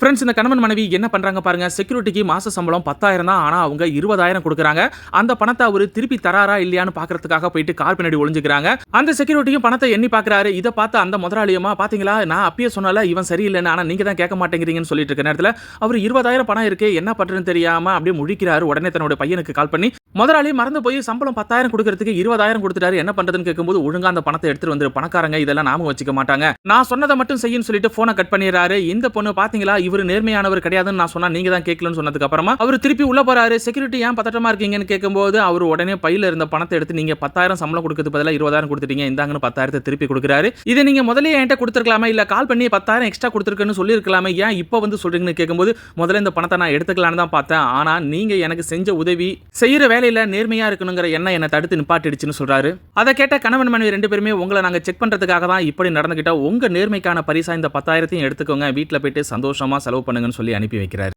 Friends, இந்த கணவன் மனைவி என்ன பண்றாங்க பாருங்க. செக்யூரிட்டிக்கு மாச சம்பளம் 10,000 தான். ஆனா அவங்க 20,000 கொடுக்குறாங்க. அந்த பணத்தை அவரு திருப்பி தராரா இல்லையான்னு பாக்குறதுக்காக போயிட்டு கார் பின்னாடி ஒளிஞ்சுக்கிறாங்க. அந்த செக்யூரிட்டியும் பணத்தை எண்ணி பாக்குறாரு. இதை பார்த்து அந்த முதலாளியமா, பாத்தீங்களா நான் அப்பயே சொன்னால இவன் சரியில்லைன்னு, ஆனா நீங்க தான் கேட்க மாட்டேங்கிறீங்கன்னு சொல்லிட்டு இருக்க நேரத்துல அவர் 20,000 பணம் இருக்கு, என்ன பண்றதுன்னு தெரியாம அப்படியே முழிக்கிறாரு. உடனே தன்னோட பையனுக்கு கால் பண்ணி, முதலாளி மறந்து போய் சம்பளம் 10,000 கொடுக்கறதுக்கு 20,000 கொடுத்துட்டாரு, என்ன பண்றதுன்னு கேட்கும்போது, ஒழுங்கா அந்த பணத்தை எடுத்துட்டு வந்து, பணக்காரங்க இதெல்லாம் நாம வச்சுக்க மாட்டாங்க, நான் சொன்னதை மட்டும் செய்யுன்னு சொல்லிட்டு போனை கட் பண்ணிடுறாரு. இந்த பொண்ணு பாத்தீங்களா இவர் நேர்மையானவர் கிடையாதுன்னு நான் சொன்னா நீங்க தான் கேட்கலன்னு சொன்னதுக்கு அப்புறமா அவர் திருப்பி உள்ள போறாரு. செக்யூரிட்டி ஏன் பதட்டமா இருக்கீங்கன்னு கேட்கும்போது அவர் உடனே பையில இருந்த பணத்தை எடுத்து, நீங்க 10,000 சம்பளம் கொடுக்கிறது பதிலா 20,000 கொடுத்துட்டீங்க, இந்தாங்கன்னு 10,000 திருப்பி கொடுக்குறாரு. இதை நீங்க முதல்ல என்கிட்ட கொடுத்துருக்கலாமா, இல்ல கால் பண்ணி 10,000 எக்ஸ்ட்ரா கொடுத்துருக்குன்னு சொல்லியிருக்கலாமே, ஏன் இப்போ வந்து சொல்றீங்கன்னு கேட்கும்போது, முதல்ல இந்த பணத்தை நான் எடுத்துக்கலான்னு தான் பார்த்தேன், ஆனா நீங்க எனக்கு செஞ்ச உதவி செய்யற வேலையில நேர்மையா இருக்கணுங்கிற எண்ணம் என்ன தடுத்து நிப்பாட்டிடுச்சுன்னு சொல்றாரு. அதை கேட்ட கணவன் மனைவி 2 பேருமே, உங்களை நாங்க செக் பண்றதுக்காக தான் இப்படி நடந்துகிட்டா, உங்க நேர்மைக்கான பரிசா இந்த 10,000 எடுத்துக்கோங்க, வீட்டுல போயிட்டு சந்தோஷமா செலவு பண்ணுங்கன்னு சொல்லி அனுப்பி வைக்கிறாரு.